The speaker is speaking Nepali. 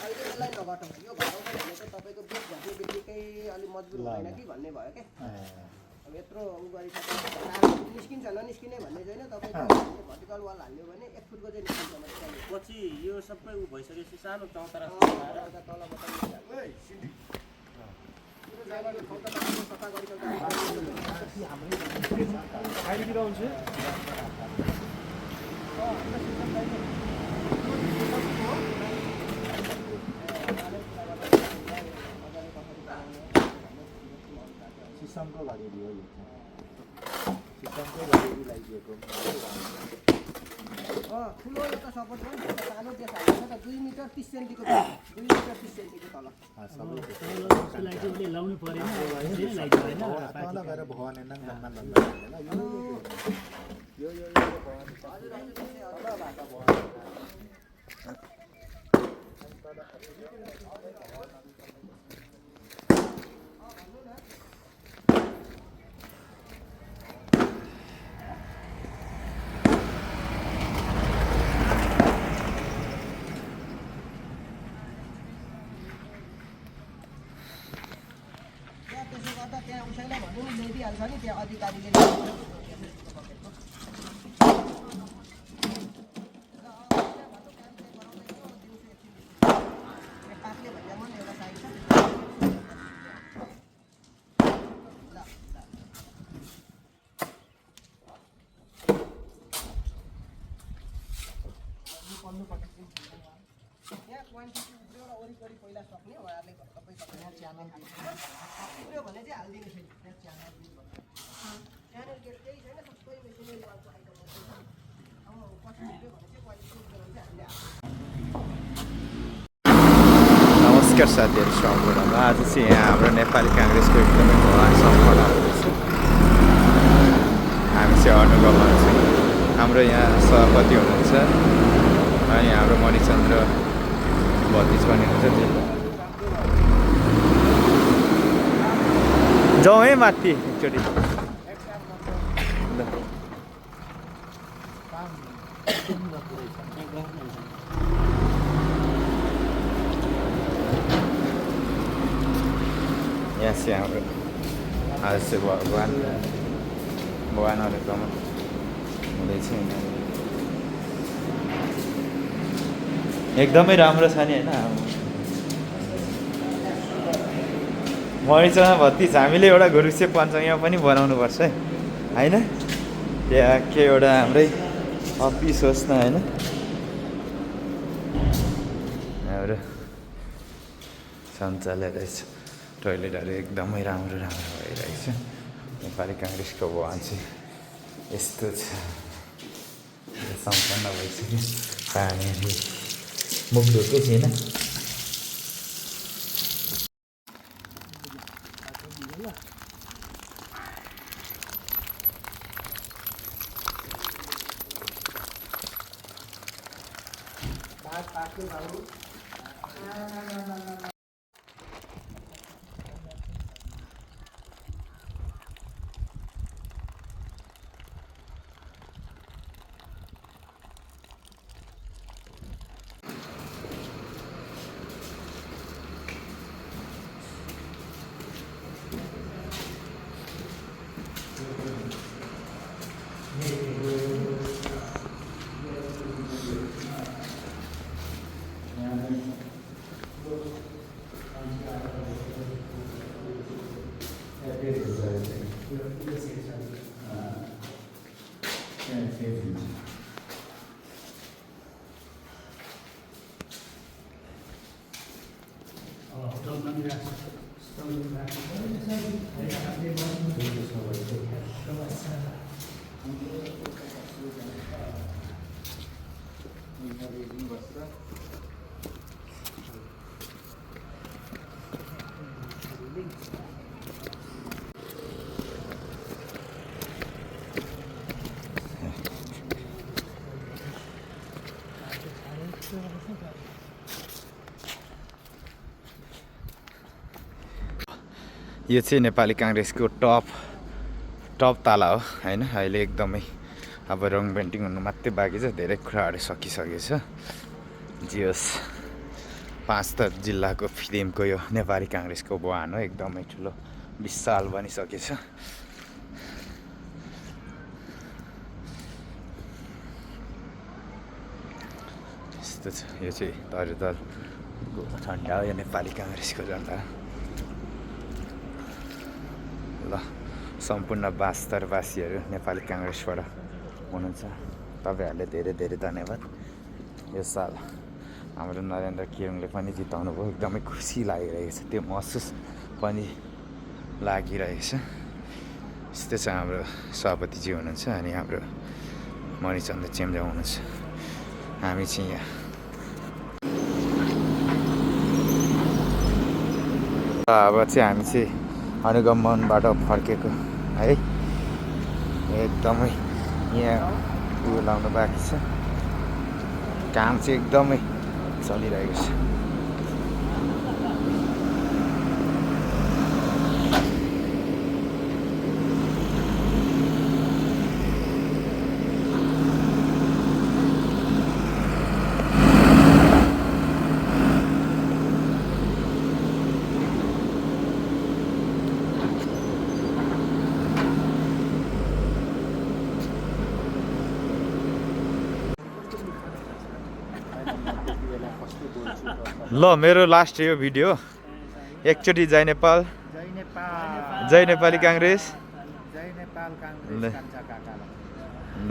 अहिले यसलाई नघटाउँ यो घटाउनु भनेको तपाईँको बिट घट्ने बित्तिकै अलिक मजबुर हुँदैन कि भन्ने भयो क्या अब यत्रो उ गरिसकेपछि निस्किन्छ ननिस्किने भन्ने छैन तपाईँको भर्टिकल वाल हाल्यो भने 1 फुटको चाहिँ निस्किन्छ मजाले पछि यो सबै उ भइसकेपछि सानो चौतारा तलबाट सफा गरिसक्दा सिस्टमको घडेरी हो यो सिस्टमको घडेरी लगाइदिएको ठुलो एउटा सपोर्ट पनि सानो देश हाल्छ त 2 मिटर 30 सेन्टिको 2 मिटर 30 सेन्टिको तल लाउनु परेन तल गएर भवन हेर्न घरमा लन्दा यो त्यसो गर्दा त्यहाँ उसैलाई भन्नु नि ल्याइदिइहाल्छ नि त्यहाँ अधिकारीले यहाँ क्वान्टिटी उब्रियो र वरिपरि पहिला सक्ने उहाँहरूले तपाईँ च्यानल उब्रियो भने चाहिँ हालिदिनु छैन त्यहाँ च्यानल गेट केही छैन सबै मेसिनरी वालको आइटम अब पछि उब्रियो भने चाहिँ क्वालिटी उब्रियो भने चाहिँ हामीले नमस्कार साथीहरू सबैजनालाई आज चाहिँ यहाँ हाम्रो नेपाली काङ्ग्रेसको एकदमै भवान सम्पन्न हुँदैछ हामी चाहिँ अनुगमन छौँ हाम्रो यहाँ सभापति हुनुहुन्छ अनि हाम्रो मणिचन्द्र भतिज पनि हुनुहुन्छ जाउँ है माथि एकचोटि यहाँ चाहिँ हाम्रो आज चाहिँ भगवान अनुगमन हुँदैछ एकदमै राम्रो छ नि होइन मणिचन्द्र भतिज हामीले एउटा घुरुसे पञ्चमीमा पनि बनाउनुपर्छ है होइन त्यहाँ के एउटा हाम्रै अफिस होस् न होइन हाम्रो शौचालय रहेछ टोइलेटहरू एकदमै राम्रो राम्रो भइरहेछ नेपाली काङ्ग्रेसको भवन चाहिँ यस्तो छ सम्पन्न भइसक्यो पानीहरू मुख धोकै थिएन यो चाहिँ नेपाली काङ्ग्रेसको टप ताला हो हैन। अहिले एकदमै अब रङ पेन्टिङ हुनु मात्रै बाँकी छ, धेरै कुराहरू सकिसकेछ। जे होस् पाँचथर जिल्लाको फिल्मको यो नेपाली काङ्ग्रेसको वाहन हो, एकदमै ठुलो विशाल बनिसकेछ। यस्तो छ, यो चाहिँ तरुतलको झन्डा हो, यो नेपाली काङ्ग्रेसको झन्डा। ल सम्पूर्ण बास्तरवासीहरू नेपाली काङ्ग्रेसबाट हुनुहुन्छ, तपाईँहरूले धेरै धेरै धन्यवाद। यो साल हाम्रो नरेन्द्र किरुङले पनि जिताउनु भयो, एकदमै खुसी लागिरहेको छ, त्यो महसुस पनि लागिरहेको छ। यस्तै छ, हाम्रो सभापतिजी हुनुहुन्छ अनि हाम्रो मणिचन्द्र चेम्जा हुनुहुन्छ, हामी चाहिँ यहाँ। अब चाहिँ हामी चाहिँ अनुगमनबाट फर्केको है, एकदमै यहाँ उयो लाउनु बाँकी छ, काम चाहिँ एकदमै चलिरहेको छ। ल मेरो लास्ट यो भिडियो, एकचोटि जय नेपाल, जय नेपाल, जय नेपाली काङ्ग्रेस, जय नेपाल काङ्ग्रेस, कान्छा काका। ल